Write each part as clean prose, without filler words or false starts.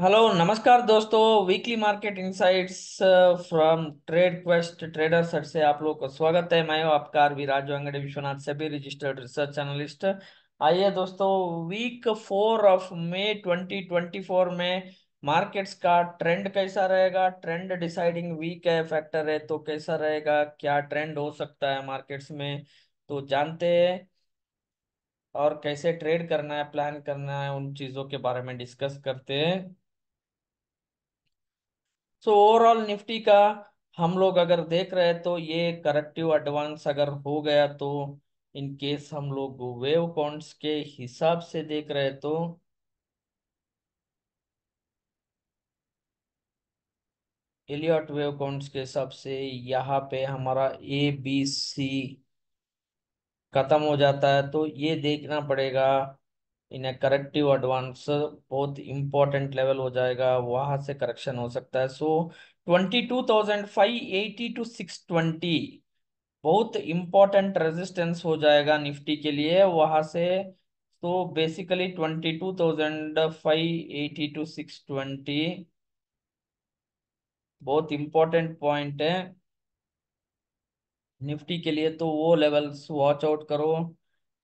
Hello नमस्कार दोस्तों। Weekly market insights from trade quest trader sir से आप लोग को स्वागत है। मैं हूं आपका आरवी राजू अंगड़े विश्वनाथ सभी रजिस्टर्ड रिसर्च एनालिस्ट। आइए दोस्तों, वीक 4 ऑफ मई 2024 में मार्केट्स का ट्रेंड कैसा रहेगा। ट्रेंड डिसाइडिंग वीक है, फैक्टर है, तो कैसा रहेगा, क्या ट्रेंड हो सकता है मार्केट्स में, तो जानते हैं। और कैसे ट्रेड करना है, प्लान करना है, उन चीजों के बारे में डिस्कस करते हैं। सो ओवरऑल निफ्टी का हम लोग अगर देख रहे हैं तो ये करेक्टिव एडवांस अगर हो गया तो इन केस हम लोग वेव काउंट्स के हिसाब से देख रहे हैं तो एलियट वेव काउंट्स के हिसाब से यहाँ पे हमारा ABC खत्म हो जाता है, तो ये देखना पड़ेगा। इन्हें करेक्टिव एडवांस बहुत इंपॉर्टेंट लेवल हो जाएगा, वहां से करेक्शन हो सकता है। सो 22,580 to 620 बहुत इंपॉर्टेंट रेजिस्टेंस हो जाएगा निफ्टी के लिए वहां से। तो बेसिकली 22,580 to 620 बहुत इंपॉर्टेंट पॉइंट है निफ्टी के लिए। तो वो लेवल्स वॉच आउट करो।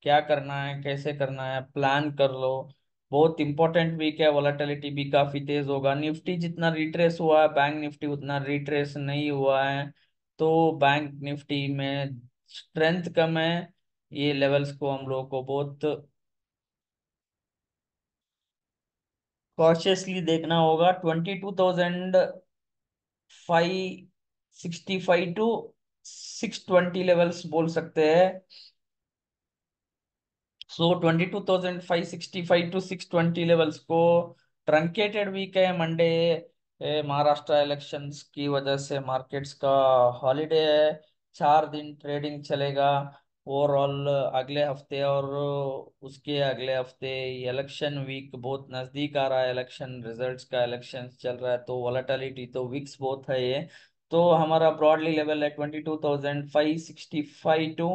क्या करना है, कैसे करना है, प्लान कर लो। बहुत इंपॉर्टेंट वीक है, वॉलेटिलिटी भी काफी तेज होगा। निफ्टी जितना रिट्रेस हुआ है, बैंक निफ्टी उतना रिट्रेस नहीं हुआ है। तो बैंक निफ्टी में स्ट्रेंथ कम है। ये लेवल्स को हम लोग को बहुत कॉशियसली देखना होगा। 22,565 to 620 लेवल्स बोल सकते हैं। सो 22,565 to 620 लेवल्स को ट्रंकेटेड वीक है मंडे। महाराष्ट्र इलेक्शंस की वजह से मार्केट्स का हॉलीडे है। 4 दिन ट्रेडिंग चलेगा ओवरऑल अगले हफ्ते। और उसके अगले हफ्ते इलेक्शन वीक बहुत नजदीक आ रहा है। इलेक्शन रिजल्ट्स का इलेक्शन चल रहा है, तो वॉलेटिलिटी तो वीक्स बहुत है ये। तो हमारा ब्रॉडली लेवल है 22,565 to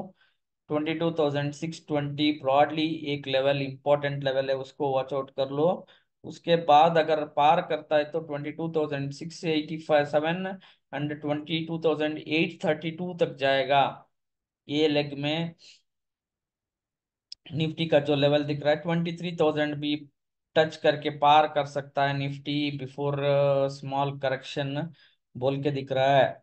22,620 ब्रॉडली एक लेवल, इंपॉर्टेंट लेवल है, उसको वॉच आउट कर लो। उसके बाद अगर पार करता है तो 22,687 एंड 22,832 तक जाएगा। ये लेग में निफ्टी का जो लेवल दिख रहा है 23,000 भी टच करके पार कर सकता है निफ्टी बिफोर स्मॉल करेक्शन बोल के दिख रहा है।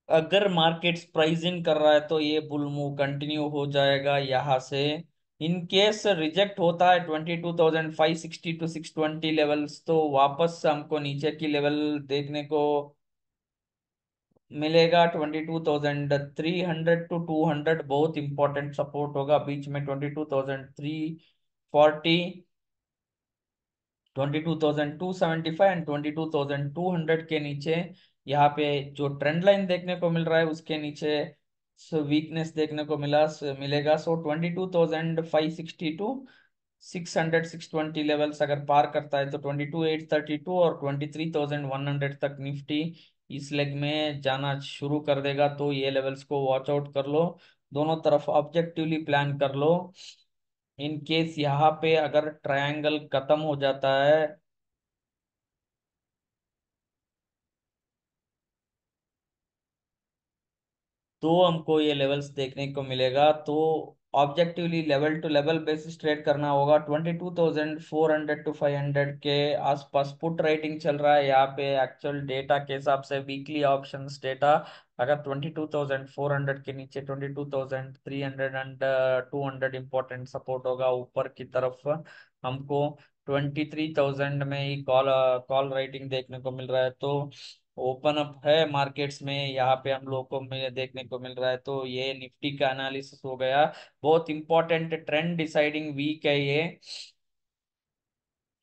अगर मार्केट्स प्राइसिंग कर रहा है तो ये बुल मूव कंटिन्यू हो जाएगा यहाँ से। इन केस रिजेक्ट होता है 22,560 to 620 लेवल्स, तो वापस हमको नीचे की लेवल देखने को मिलेगा। 22,300 to 200 बहुत इंपॉर्टेंट सपोर्ट होगा बीच में। 22,340, 22,275 एंड 22,200 के नीचे यहाँ पे जो ट्रेंड लाइन देखने को मिल रहा है उसके नीचे वीकनेस देखने को मिलेगा। सो 22,560 to 600 620 लेवल्स अगर पार करता है तो 22,832 और 23,100 तक निफ्टी इस लेग में जाना शुरू कर देगा। तो ये लेवल्स को वॉच आउट कर लो, दोनों तरफ ऑब्जेक्टिवली प्लान कर लो। इन केस यहाँ पे अगर ट्रायंगल खत्म हो जाता है तो हमको ये लेवल्स देखने को मिलेगा। तो objectively level to level basis trade करना होगा। 22,400 to 500 के आसपास पुट रेटिंग चल रहा है यहाँ पे एक्चुअल डेटा के हिसाब से, वीकली ऑप्शंस डेटा। अगर 22,400 के नीचे 22,300 एंड 200 इंपॉर्टेंट सपोर्ट होगा ऊपर की तरफ। हमको 23,000 में ही कॉल कॉल राइटिंग देखने को मिल रहा है। तो ओपन अप है मार्केट्स में यहाँ पे हम लोग को देखने को मिल रहा है। तो ये निफ्टी का एनालिसिस हो गया। बहुत इंपॉर्टेंट ट्रेंड डिसाइडिंग वीक है ये।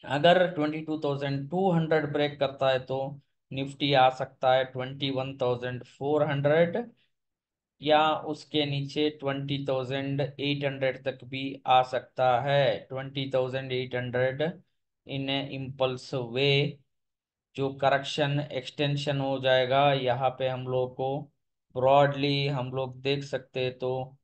अगर 22,200 ब्रेक करता है तो निफ्टी आ सकता है 21,400, या उसके नीचे 20,800 तक भी आ सकता है। 20,800 इन इम्पल्स वे जो करेक्शन एक्सटेंशन हो जाएगा यहाँ पे हम लोग को ब्रॉडली हम लोग देख सकते हैं। तो ।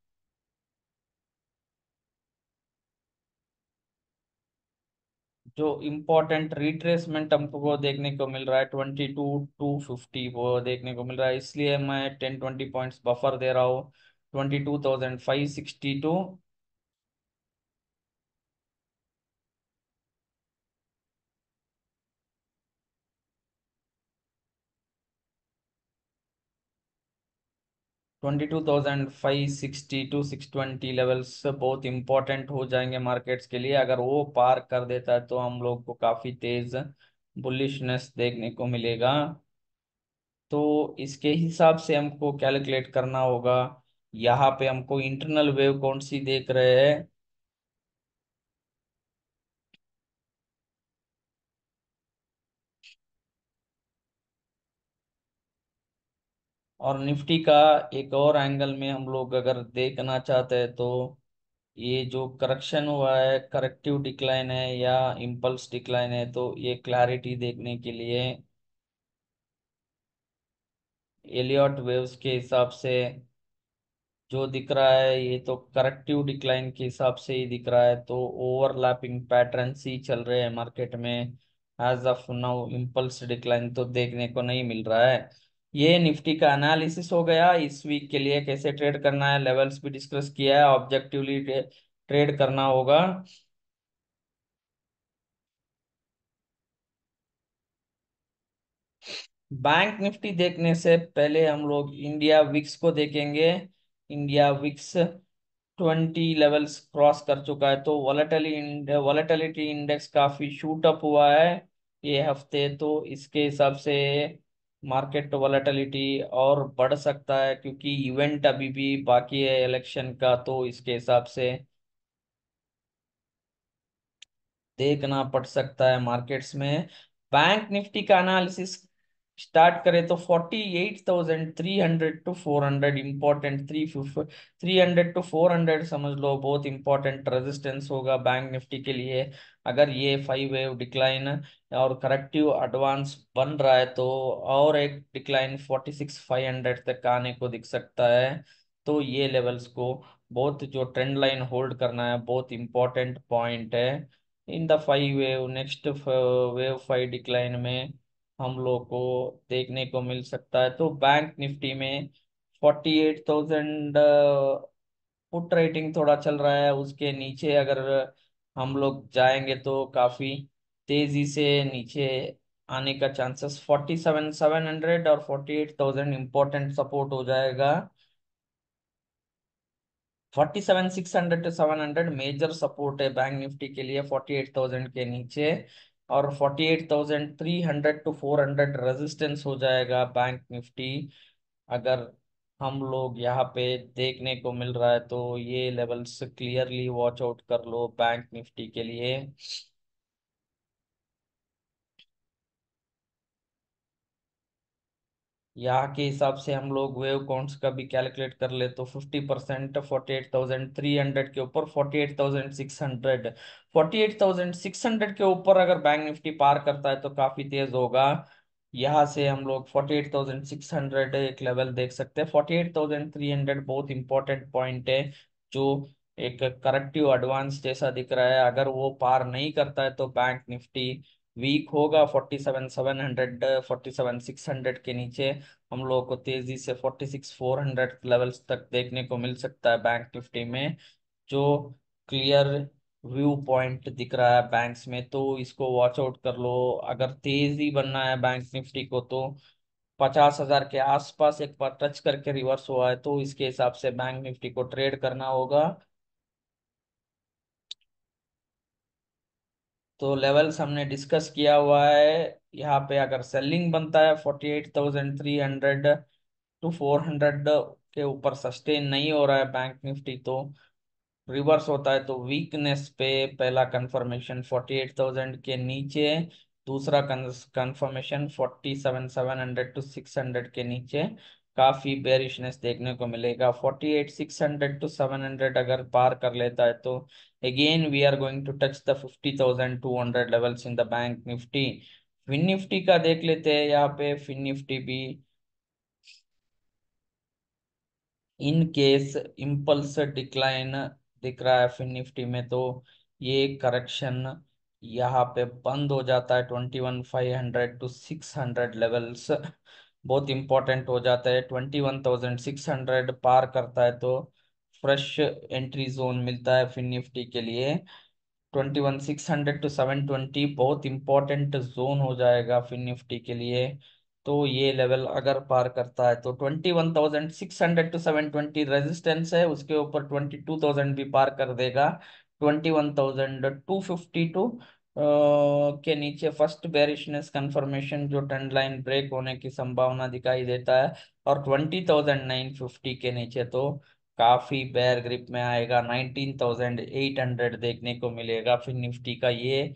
जो इम्पोर्टेंट रिट्रेसमेंट हमको वो देखने को मिल रहा है 22,250 वो देखने को मिल रहा है, इसलिए मैं 10-20 पॉइंट्स बफर दे रहा हूँ 22,562। 22,562 620 बहुत इंपॉर्टेंट हो जाएंगे मार्केट्स के लिए। अगर वो पार कर देता है तो हम लोग को काफी तेज बुलिशनेस देखने को मिलेगा। तो इसके हिसाब से हमको कैलकुलेट करना होगा। यहाँ पे हमको इंटरनल वेव कौन सी देख रहे हैं। और निफ्टी का एक और एंगल में हम लोग अगर देखना चाहते हैं तो ये जो करेक्शन हुआ है करेक्टिव डिक्लाइन है या इम्पल्स डिक्लाइन है, तो ये क्लैरिटी देखने के लिए एलियट वेव्स के हिसाब से जो दिख रहा है ये तो करेक्टिव डिक्लाइन के हिसाब से ही दिख रहा है। तो ओवरलैपिंग पैटर्न्स ही चल रहे हैं मार्केट में। As of now impulse decline तो देखने को नहीं मिल रहा है। ये निफ्टी का एनालिसिस हो गया। इस वीक के लिए कैसे ट्रेड करना है, लेवल्स भी डिस्कस किया है, ऑब्जेक्टिवली ट्रेड करना होगा। बैंक निफ्टी देखने से पहले हम लोग इंडिया विक्स को देखेंगे। इंडिया विक्स 20 लेवल्स क्रॉस कर चुका है, तो वॉलेटिलिटी इंडेक्स काफी शूट अप हुआ है ये हफ्ते। तो इसके हिसाब से मार्केट वॉलेटिलिटी और बढ़ सकता है, क्योंकि इवेंट अभी भी बाकी है इलेक्शन का। तो इसके हिसाब से देखना पड़ सकता है मार्केट्स में। बैंक निफ्टी का एनालिसिस स्टार्ट करें तो 48,300 to 400 इंपॉर्टेंट, 300 to 400 समझ लो बहुत इंपॉर्टेंट रेजिस्टेंस होगा बैंक निफ्टी के लिए। अगर ये 5 वेव डिक्लाइन और करेक्टिव एडवांस बन रहा है तो और एक डिक्लाइन 46,500 तक आने को दिख सकता है। तो ये लेवल्स को बहुत जो ट्रेंड लाइन होल्ड करना है बहुत इंपॉर्टेंट पॉइंट है। In the 5 wave next wave 5 decline में हम लोग को देखने को मिल सकता है। तो बैंक निफ्टी में 48,000 पुट रेटिंग थोड़ा चल रहा है, उसके नीचे अगर हम लोग जाएंगे तो काफी तेजी से नीचे आने का चांसेस 47,700 और 48,000 इंपॉर्टेंट सपोर्ट हो जाएगा। 47,600 to 700 मेजर सपोर्ट है बैंक निफ्टी के लिए 48,000 के नीचे। और 48,300 to 400 रेजिस्टेंस हो जाएगा बैंक निफ्टी। अगर हम लोग यहाँ पे देखने को मिल रहा है तो ये लेवल्स क्लियरली वॉच आउट कर लो बैंक निफ्टी के लिए। यहाँ के हिसाब से हम लोग वेव काउंट्स का भी कैलकुलेट कर ले तो 50% 48,300 के ऊपर 48,600, 48,600 के ऊपर अगर बैंक निफ्टी पार करता है तो काफी तेज होगा। यहाँ से हम लोग 48,600 एक लेवल देख सकते हैं। 48,300 बहुत इंपॉर्टेंट पॉइंट है, जो एक करेक्टिव एडवांस जैसा दिख रहा है। अगर वो पार नहीं करता है तो बैंक निफ्टी वीक होगा। 47,700 47,600 के नीचे हम लोगों को तेजी से 46,400 लेवल्स तक देखने को मिल सकता है बैंक निफ्टी में, जो क्लियर व्यू पॉइंट दिख रहा है बैंक्स में। तो इसको वॉच आउट कर लो। अगर तेजी बनना है बैंक निफ्टी को तो 50,000 के आसपास एक बार टच करके रिवर्स हुआ है, तो इसके हिसाब से बैंक निफ्टी को ट्रेड करना होगा। तो लेवल्स हमने डिस्कस किया हुआ है। यहाँ पे अगर सेलिंग बनता है 48,300 to 400 के ऊपर सस्टेन नहीं हो रहा है बैंक निफ्टी, तो रिवर्स होता है तो वीकनेस पे पहला कंफर्मेशन 48,000 के नीचे, दूसरा कंफर्मेशन 47,700 to 600 के नीचे काफी बेरिशनेस देखने को मिलेगा। 48,600 to 700 अगर पार कर लेता है तो again we are going to touch the 50,200 levels in the bank Nifty. Fin Nifty का देख लेते हैं। यहाँ पे फिन निफ्टी भी इन केस इम्पल्स डिक्लाइन दिख रहा है फिन निफ्टी में, तो ये करेक्शन यहाँ पे बंद हो जाता है 21,500 to 600 लेवल्स, बहुत इंपॉर्टेंट हो जाता है। 21,600 पार करता है तो फ्रेश एंट्री जोन मिलता है फिन निफ्टी के लिए। 21,600 to 720 बहुत इंपॉर्टेंट जोन हो जाएगा फिन निफ्टी के लिए। तो ये लेवल अगर पार करता है तो 21,600 to 720 रेजिस्टेंस है, उसके ऊपर 22,000 भी पार कर देगा। 21,250 के नीचे फर्स्ट बेरिशनेस कंफर्मेशन जो ट्रेंड लाइन ब्रेक होने की संभावना दिखाई देता है। और 20,950 के नीचे तो काफी बेयर ग्रिप में आएगा, 19,800 देखने को मिलेगा फिर निफ्टी का। ये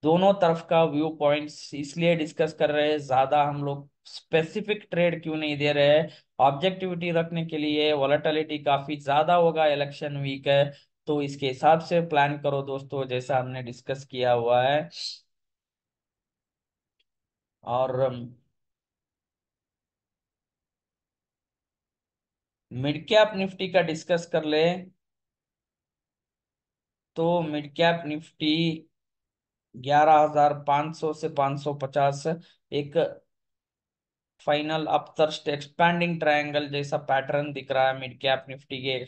दोनों तरफ का व्यू पॉइंट्स इसलिए डिस्कस कर रहे हैं, ज्यादा हम लोग स्पेसिफिक ट्रेड क्यों नहीं दे रहे हैं, ऑब्जेक्टिविटी रखने के लिए। वॉलेटिलिटी काफी ज्यादा होगा, इलेक्शन वीक है, तो इसके हिसाब से प्लान करो दोस्तों, जैसा हमने डिस्कस किया हुआ है। और मिड कैप निफ्टी का डिस्कस कर ले तो मिड कैप निफ्टी 11,500 से 550 एक फाइनल अपथर्स्ट एक्सपैंडिंग ट्रायंगल जैसा पैटर्न दिख रहा है मिड कैप निफ्टी के,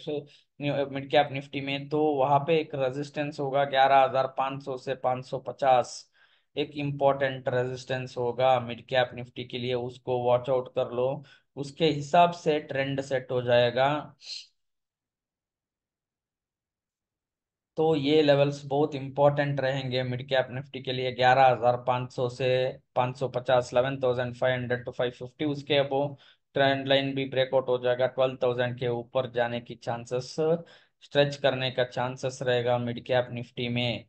मिड कैप निफ्टी में। तो वहां पे एक रेजिस्टेंस होगा 11,500 से 550, एक इम्पोर्टेंट रेजिस्टेंस होगा मिड कैप निफ्टी के लिए, उसको वॉच आउट कर लो। उसके हिसाब से ट्रेंड सेट हो जाएगा। तो ये लेवल्स बहुत इंपॉर्टेंट रहेंगे मिड कैप निफ्टी के लिए, 11,500 से 550, 11,500 to 550। उसके अबो ट्रेंड लाइन भी ब्रेकआउट हो जाएगा, 12,000 के ऊपर जाने की चांसेस, स्ट्रेच करने का चांसेस रहेगा मिड कैप निफ्टी में।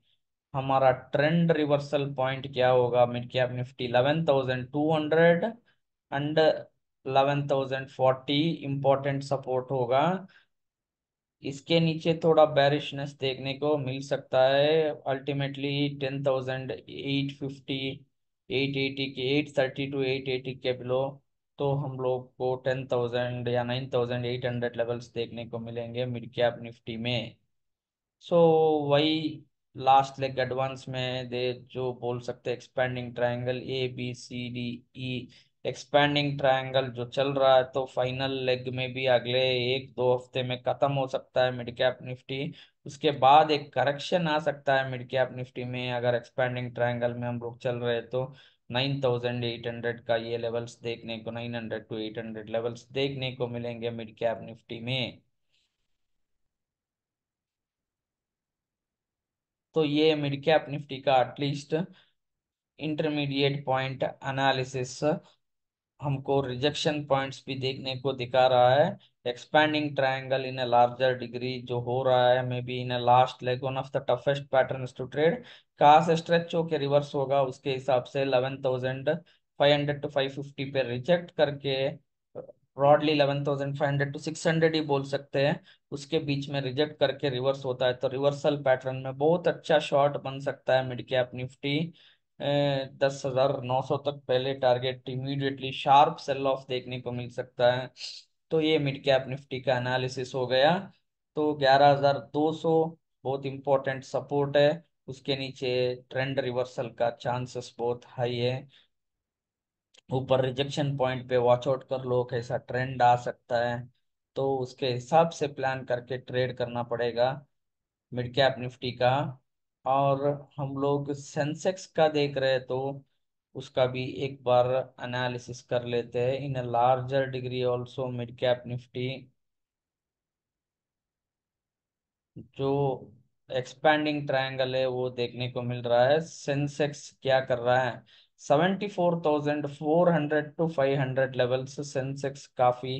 हमारा ट्रेंड रिवर्सल पॉइंट क्या होगा mid cap Nifty? 11,200 and 11,040 important support होगा। इसके नीचे थोड़ा बैरिशनेस देखने को मिल सकता है, अल्टीमेटली 10,850, 880 के 830 to 880 के बिलो। तो हम लोग को 10,000 या 9,800 लेवल्स देखने को मिलेंगे मिड कैप निफ्टी में। सो वही लास्ट लेग एडवांस में दे जो बोल सकते हैं, expanding triangle ABCDE, expanding triangle जो चल रहा है, तो फाइनल लेग में भी अगले 1-2 हफ्ते में खत्म हो सकता है मिड कैप निफ्टी। उसके बाद एक करेक्शन आ सकता है मिड कैप निफ्टी में, अगर एक्सपैंडिंग ट्रायंगल में हम लोग चल रहे हैं तो 9,800 का ये लेवल्स देखने को, 900 to 800 लेवल्स देखने को मिलेंगे मिड कैप निफ्टी में। तो ये मिड कैप निफ्टी का एटलीस्ट इंटरमीडिएट पॉइंट एनालिसिस हमको रिजेक्शन पॉइंट्स भी देखने को दिखा रहा है। Expanding triangle in a larger degree जो हो रहा है, maybe in a last leg one of the toughest patterns to trade. कहाँ से स्ट्रेच होके रिवर्स होगा उसके हिसाब से 11,500 to 550 पे रिजेक्ट करके, ब्रॉडली 11,500 to 600 ही बोल सकते हैं, उसके बीच में रिजेक्ट करके रिवर्स होता है तो रिवर्सल पैटर्न में बहुत अच्छा शॉट बन सकता है मिड कैप निफ्टी। 10,900 तक पहले target, immediately sharp sell off देखने को मिल सकता है। तो ये मिड कैप निफ्टी का एनालिसिस हो गया। तो 11,200 बहुत इंपॉर्टेंट सपोर्ट है, उसके नीचे ट्रेंड रिवर्सल का चांसेस बहुत हाई है। ऊपर रिजेक्शन पॉइंट पे वॉच आउट कर लो, कैसा ट्रेंड आ सकता है, तो उसके हिसाब से प्लान करके ट्रेड करना पड़ेगा मिड कैप निफ्टी का। और हम लोग सेंसेक्स का देख रहे हैं तो उसका भी एक बार एनालिसिस कर लेते हैं in a larger degree also mid cap Nifty. जो एक्सपैंडिंग ट्रायंगल है वो देखने को मिल रहा है। सेंसेक्स क्या कर रहा है? 74,400 to 500 लेवल से सेंसेक्स काफी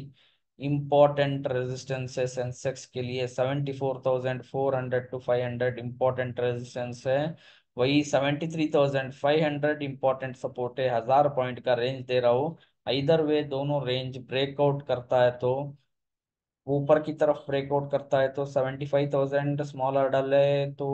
इंपॉर्टेंट रेजिस्टेंस है सेंसेक्स के लिए। 74,400 to 500 इंपॉर्टेंट रेजिस्टेंस है। वही 73,500 इंपॉर्टेंट सपोर्ट है, 1,000 पॉइंट का रेंज दे रहा हूँ। इधर वे दोनों रेंज ब्रेकआउट करता है तो ऊपर की तरफ ब्रेकआउट करता है तो 75,000 स्मॉल हर्डल है, तो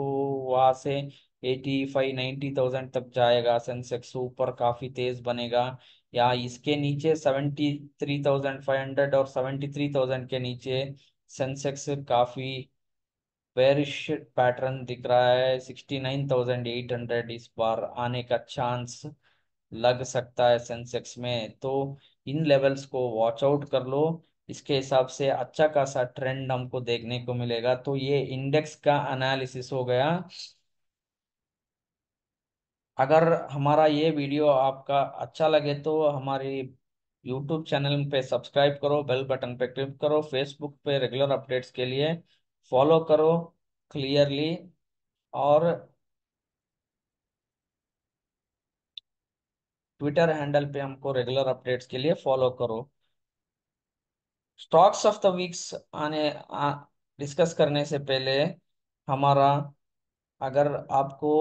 वहां से 85-90,000 तक जाएगा सेंसेक्स, ऊपर काफी तेज बनेगा। या इसके नीचे 73,500 और 73,000 के नीचे सेंसेक्स काफी बेरिश पैटर्न दिख रहा है, 69,800 इस बार आने का चांस लग सकता है सेंसेक्स में। तो इन लेवल्स को वॉच आउट कर लो, इसके हिसाब से अच्छा खासा ट्रेंड हमको देखने को मिलेगा। तो ये इंडेक्स का एनालिसिस हो गया। अगर हमारा ये वीडियो आपका अच्छा लगे तो हमारी यूट्यूब चैनल पे सब्सक्राइब करो, बेल बटन पे क्लिक करो, फेसबुक पे रेगुलर अपडेट्स के लिए फॉलो करो क्लियरली, और ट्विटर हैंडल पे हमको रेगुलर अपडेट्स के लिए फॉलो करो। Stocks of the weeks discuss करने से पहले हमारा, अगर आपको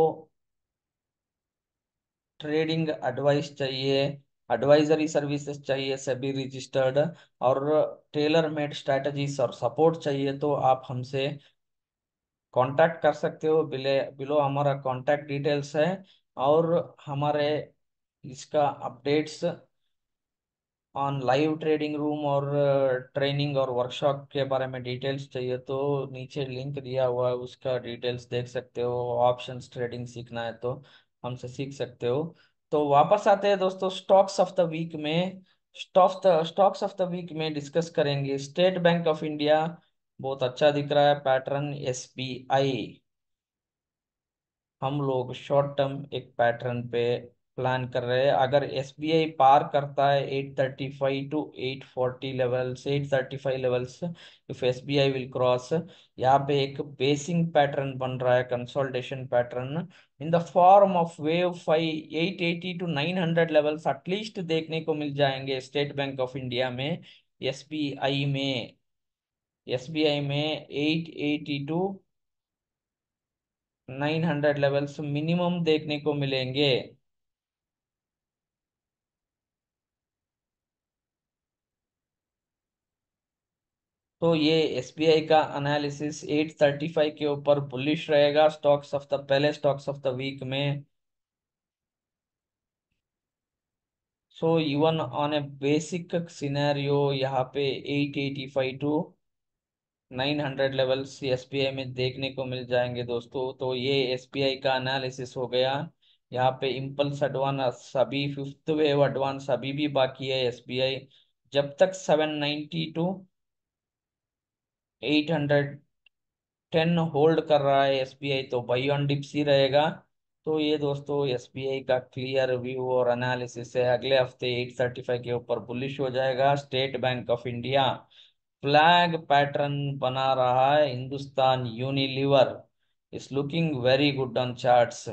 ट्रेडिंग एडवाइस चाहिए, एडवाइजरी सर्विसेज चाहिए सेबी रजिस्टर्ड, और टेलर मेड स्ट्रेटजीज और सपोर्ट चाहिए, तो आप हमसे कांटेक्ट कर सकते हो। बिले बिलो हमारा कांटेक्ट डिटेल्स है। और हमारे इसका updates on live trading room और ट्रेनिंग और वर्कशॉप के बारे में डिटेल्स चाहिए तो नीचे लिंक दिया हुआ है, उसका डिटेल्स देख सकते हो। ऑप्शंस ट्रेडिंग सीखना है तो हमसे सीख सकते हो। तो वापस आते हैं दोस्तों स्टॉक्स ऑफ द वीक में। स्टॉक्स ऑफ द वीक में डिस्कस करेंगे स्टेट बैंक ऑफ इंडिया। बहुत अच्छा दिख रहा है पैटर्न। एसबीआई, हम लोग शॉर्ट टर्म एक पैटर्न पे प्लान कर रहे हैं। अगर एसबीआई पार करता है 835 to 840 levels, 835 levels, if SBI will cross, यहाँ पे एक बेसिंग पैटर्न बन रहा है, consolidation pattern in the form of wave 5, 880 to 900 levels at least देखने को मिल जाएंगे स्टेट बैंक ऑफ इंडिया में। एसबीआई में एसबीआई में 882 900 लेवल्स मिनिमम देखने को मिलेंगे। तो ये एसबीआई का एनालिसिस 835 के ऊपर बुलिश रहेगा स्टॉक्स ऑफ द पहले स्टॉक्स ऑफ द वीक में। So even on A basic scenario यहाँ पे 885 टू 900 लेवल्स एसबीआई में देखने को मिल जाएंगे दोस्तों। तो ये एसबीआई का एनालिसिस हो गया। यहाँ पे इम्पल्स एडवांस अभी, फिफ्थ वेव एडवांस अभी भी बाकी है एसबीआई। जब तक 790 टू 810 होल्ड कर रहा है एसबीआई तो बाई ऑन डिप्स ही रहेगा। तो ये दोस्तों एसबीआई का क्लियर व्यू और एनालिसिस है। अगले हफ्ते 835 के ऊपर बुलिश हो जाएगा। State Bank of India flag pattern बना रहा है। Hindustan Unilever is looking very good on charts.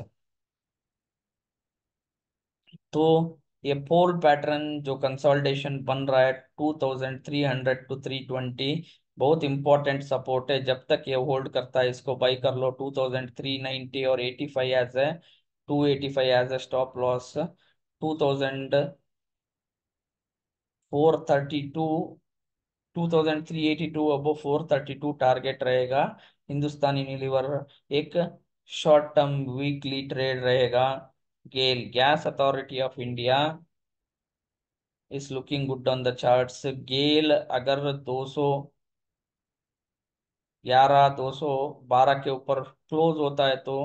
तो ये पोल पैटर्न जो कंसोलिडेशन बन रहा है 2300 टू 320, बहुत इंपॉर्टेंट सपोर्ट है। जब तक ये होल्ड करता है इसको बाई कर लो। 2390 और 85 एज है, 285 एज ए स्टॉप लॉस। 2432, 2382 अब 432 टारगेट रहेगा। हिंदुस्तान यूनिलीवर एक शॉर्ट टर्म वीकली ट्रेड रहेगा। GAIL gas authority of India is looking good on the charts. GAIL अगर 212 के ऊपर क्लोज होता है तो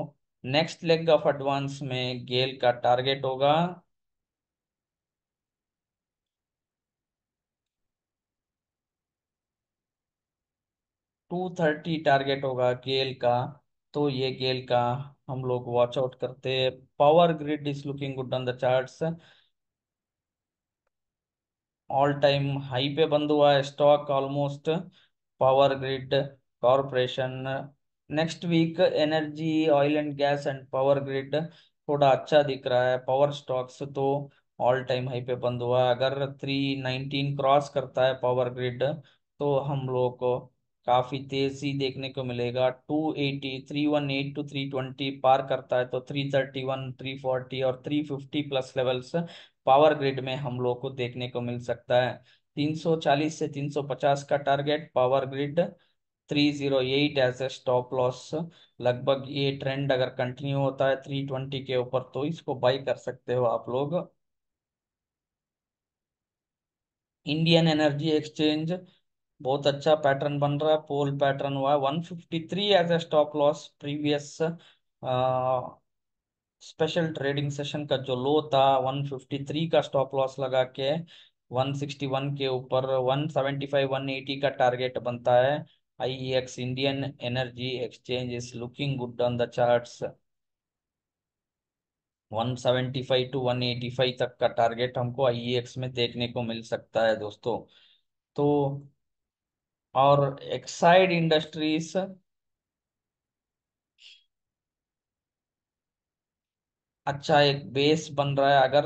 नेक्स्ट लेग ऑफ एडवांस में गेल का टारगेट होगा 230, टारगेट होगा गेल का। तो ये गेल का हम लोग वॉच आउट करते हैं। Power grid is looking good on the charts. All time high पे बंद हुआ है stock almost. Power grid corporation next week energy, oil and gas and power grid थोड़ा अच्छा दिख रहा है। पावर स्टॉक्स तो ऑल टाइम हाई पे बंद हुआ है। अगर 319 क्रॉस करता है पावर ग्रिड तो हम लोग को काफी तेजी देखने को मिलेगा। 280, 318 टू 320 पार करता है तो 331, 340 और 350 प्लस लेवल्स पावर ग्रिड में हम लोग को देखने को मिल सकता है। 340 से 350 का target power grid, 308 as a stop loss. लगभग ये ट्रेंड अगर कंटिन्यू होता है 320 के ऊपर तो इसको बाई कर सकते हो आप लोग। इंडियन एनर्जी एक्सचेंज बहुत अच्छा पैटर्न बन रहा है, पोल पैटर्न हुआ है 153 as a stop loss. Previous special trading session का जो लो था 153 का स्टॉप लॉस लगा के 161 के ऊपर 175 180 का टारगेट बनता है। IEX Indian Energy Exchange is looking good on the charts. 175 to 185 तक का टारगेट हमको आईईएक्स में देखने को मिल सकता है दोस्तों। तो और एक्साइड इंडस्ट्रीज अच्छा एक बेस बन रहा है। अगर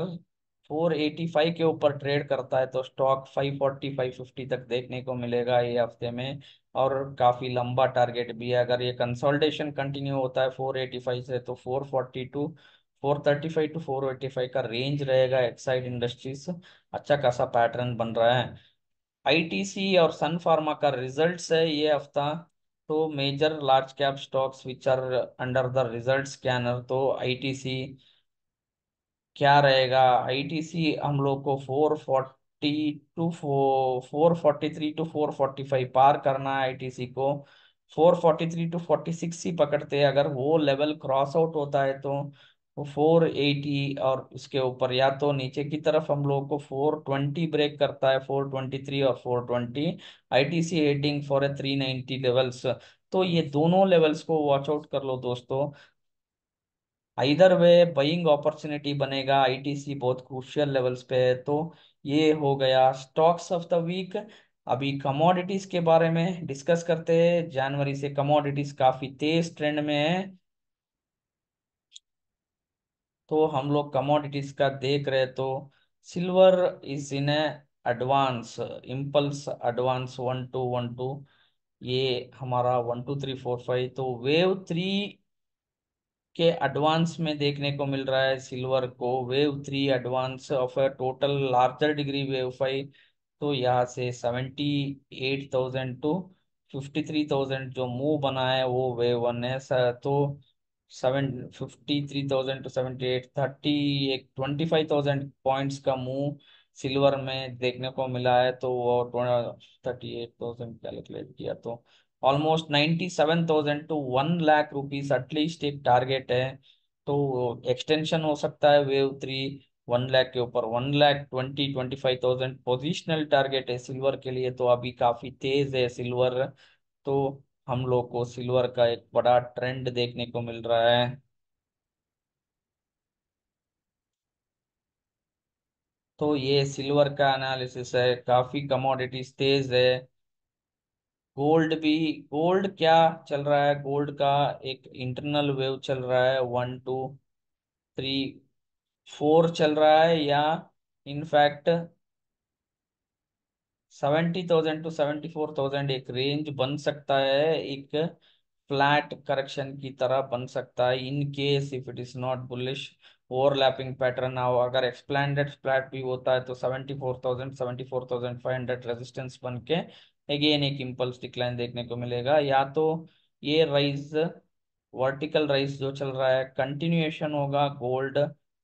485 के ऊपर ट्रेड करता है तो स्टॉक 540 550 तक देखने को मिलेगा ये हफ्ते में। और काफी लंबा टारगेट भी है। अगर ये कंसोलिडेशन कंटिन्यू होता है 485 से तो 440 टू 435 टू 485 का रेंज रहेगा एक्साइड इंडस्ट्रीज। अच्छा खासा पैटर्न बन रहा है। आईटीसी और सन फार्मा का रिजल्ट्स है ये हफ्ता। तो major large cap stocks which are under the result scanner, तो आईटीसी क्या रहेगा। आईटीसी हम लोग को 440 टू 443 टू 445 पार करना है आईटीसी को। 443 टू 46 ही पकड़ते हैं। अगर वो लेवल क्रॉस आउट होता है तो वो 480 और उसके ऊपर, या तो नीचे की तरफ हम लोग को 420 ब्रेक करता है, 423 और 420। ITC heading for a 390 levels. तो ये दोनों लेवल्स को वॉच आउट कर लो दोस्तों। इधर वे बाइंग अपॉर्चुनिटी बनेगा। आईटीसी बहुत क्रूशियल लेवल्स पे है। तो ये हो गया स्टॉक्स ऑफ द वीक। अभी कमोडिटीज के बारे में डिस्कस करते हैं। जनवरी से कमोडिटीज काफी तेज ट्रेंड में है। तो हम लोग कमोडिटीज का देख रहे तो silver is in advance impulse advance 1212। ये हमारा 12 3 4 5, तो वेव 3 के एडवांस में देखने को मिल रहा है सिल्वर को। Wave 3 advance of a total larger degree wave 5। तो यहाँ से 78,000 टू 53,000 जो मूव बना है वो वेव 1 है। तो 53,000 टू 78 30 एक 25,000 पॉइंट्स का मूव सिल्वर में देखने को मिला है। तो वो 38,000 कैलकुलेट किया तो almost 97,000 to 1 lakh rupees at least एक टारगेट है। तो एक्सटेंशन हो सकता है वेव 3 1 लाख के ऊपर। 1,20,25,000 पोजिशनल टारगेट है सिल्वर के लिए। तो अभी काफी तेज है सिल्वर। तो हम लोग को सिल्वर का एक बड़ा ट्रेंड देखने को मिल रहा है। तो ये सिल्वर का एनालिसिस है। काफी कमोडिटीज तेज है। गोल्ड भी, गोल्ड क्या चल रहा है, गोल्ड का एक इंटरनल वेव चल रहा है 1 2 3 4 चल रहा है, या इनफैक्ट 70,000 टू 74,000 एक रेंज बन सकता है। एक फ्लैट करेक्शन की तरह बन सकता है in case if it is not bullish overlapping pattern. अगर एक्सप्लैंडेड फ्लैट भी होता है तो 74,000 74,500 रेजिस्टेंस बन के अगेन एक इम्पल्स डिक्लाइन देखने को मिलेगा। या तो ये राइज वर्टिकल राइज जो चल रहा है कंटिन्यूएशन होगा। गोल्ड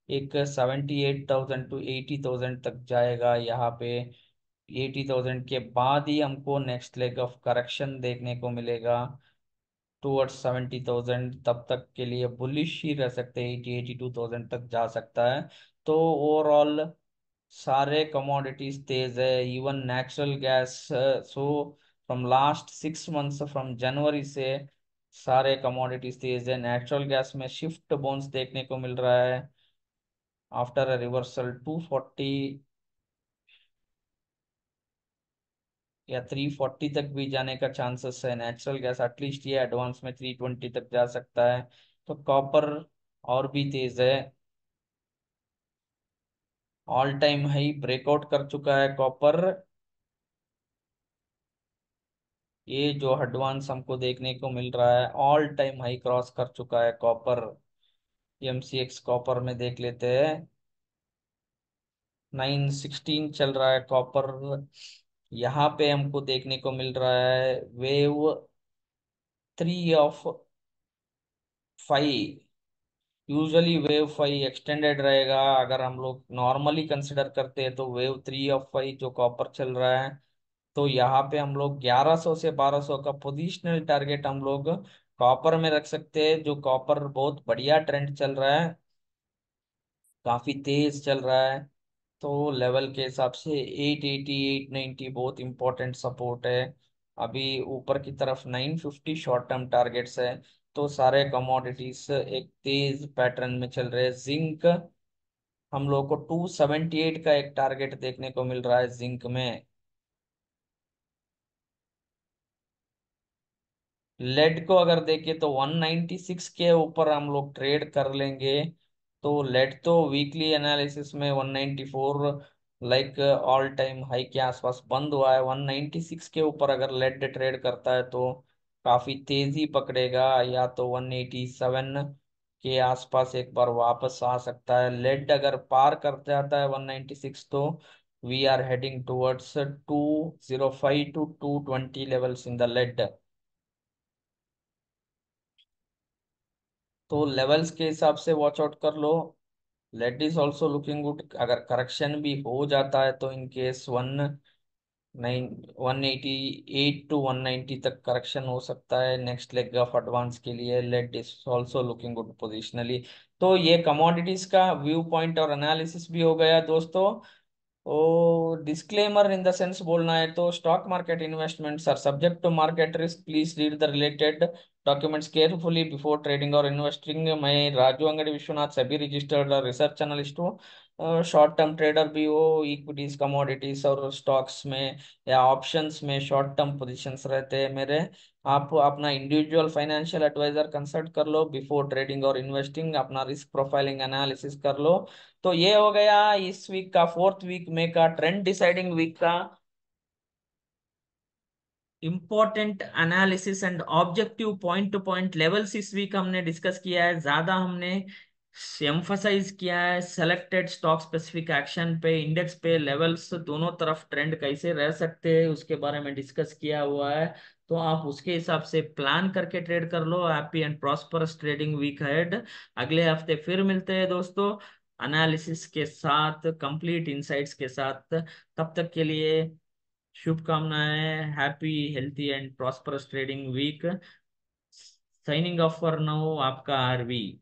एक 78,000 टू 80,000 तक जाएगा यहाँ पे। 80,000 के बाद ही हमको नेक्स्ट लेग ऑफ करेक्शन देखने को मिलेगा टुवर्ड्स 70,000। तब तक के लिए बुलिश ही रह सकते हैं, 82,000 तक जा सकता है। तो ओवरऑल सारे कमोडिटीज तेज है, even natural gas. So from last 6 months from January से सारे कमोडिटीज तेज है। नेचुरल गैस में शिफ्ट बोन्स देखने को मिल रहा है आफ्टर अ रिवर्सल 240 या 340 तक भी जाने का चांसेस है। नेचुरल गैस एटलीस्ट ये एडवांस में 320 तक जा सकता है। तो कॉपर और भी तेज है। ऑल टाइम हाई ब्रेकआउट कर चुका है कॉपर। ये जो एडवांस हमको देखने को मिल रहा है ऑल टाइम हाई क्रॉस कर चुका है कॉपर। एमसीएक्स कॉपर में देख लेते हैं। 916 चल रहा है कॉपर। यहाँ पे हमको देखने को मिल रहा है wave 3 of 5। Usually wave 5 extended रहेगा। अगर हम लोग नॉर्मली कंसिडर करते हैं तो वेव 3 ऑफ 5 जो कॉपर चल रहा है तो यहाँ पे हम लोग 1100 से 1200 का पोजिशनल टारगेट हम लोग कॉपर में रख सकते हैं, जो कॉपर बहुत बढ़िया ट्रेंड चल रहा है, काफी तेज चल रहा है। तो लेवल के हिसाब से 880 890 बहुत इंपॉर्टेंट सपोर्ट है। अभी ऊपर की तरफ 950 शॉर्ट टर्म टारगेट्स है। तो सारे कमोडिटीज एक तेज पैटर्न में चल रहे हैं। जिंक हम लोग को 278 का एक टारगेट देखने को मिल रहा है जिंक में। लेड को अगर देखें तो 196 के ऊपर हम लोग ट्रेड कर लेंगे। तो लेड तो वीकली एनालिसिस में 194 लाइक ऑल टाइम हाई के आसपास बंद हुआ है। 196 के ऊपर अगर लेड ट्रेड करता है तो काफी तेजी पकड़ेगा, या तो 187 के आसपास एक बार वापस आ सकता है। लेड अगर पार कर जाता है 196 तो we are heading towards 205 to 220 levels in the lead. तो लेवल्स के हिसाब से वॉच आउट कर लो। लेट इज ऑल्सो लुकिंग गुड। अगर करेक्शन भी हो जाता है तो इन केस 188 टू 190 तक करेक्शन हो सकता है नेक्स्ट लेग ऑफ एडवांस के लिए। Let is also looking good positionally. तो ये कमोडिटीज का व्यू पॉइंट और एनालिसिस भी हो गया दोस्तों। Oh disclaimer in the sense बोलना है तो stock market investments are subject to market risk, please read the related documents carefully before trading और इन्वेस्टिंग। मैं राजू अंगड़ी विश्वनाथ, सभी रजिस्टर्ड रिसर्च एनालिस्ट हूँ। शॉर्ट टर्म ट्रेडर भी हो, इक्विटीज कमोडिटीज और स्टॉक्स में या ऑप्शंस में शॉर्ट टर्म पोजीशंस रहते हैं मेरे। आप अपना इंडिविजुअल फाइनेंशियल एडवाइजर कंसल्ट कर लो बिफोर ट्रेडिंग और इन्वेस्टिंग, अपना रिस्क प्रोफाइलिंग एनालिसिस कर लो। तो ये हो गया इस वीक का, फोर्थ वीक में का ट्रेंड डिसाइडिंग वीक का important analysis and objective point two point levels. इस वीक हमने डिस्कस किया है, ज्यादा हमने एम्फसाइज किया है सेलेक्टेड स्टॉक स्पेसिफिक एक्शन पे, इंडेक्स पे, लेवल्स दोनों तरफ ट्रेंड कैसे रह सकते हैं उसके बारे में डिस्कस किया हुआ है। तो आप उसके हिसाब से प्लान करके ट्रेड कर लो। Happy and prosperous trading week ahead. अगले हफ्ते फिर मिलते हैं दोस्तों, एनालिसिस के साथ, कंप्लीट इंसाइट्स के साथ। तब तक के लिए शुभकामनाएं। Happy healthy and prosperous trading week. Signing off for now, आपका आरवी।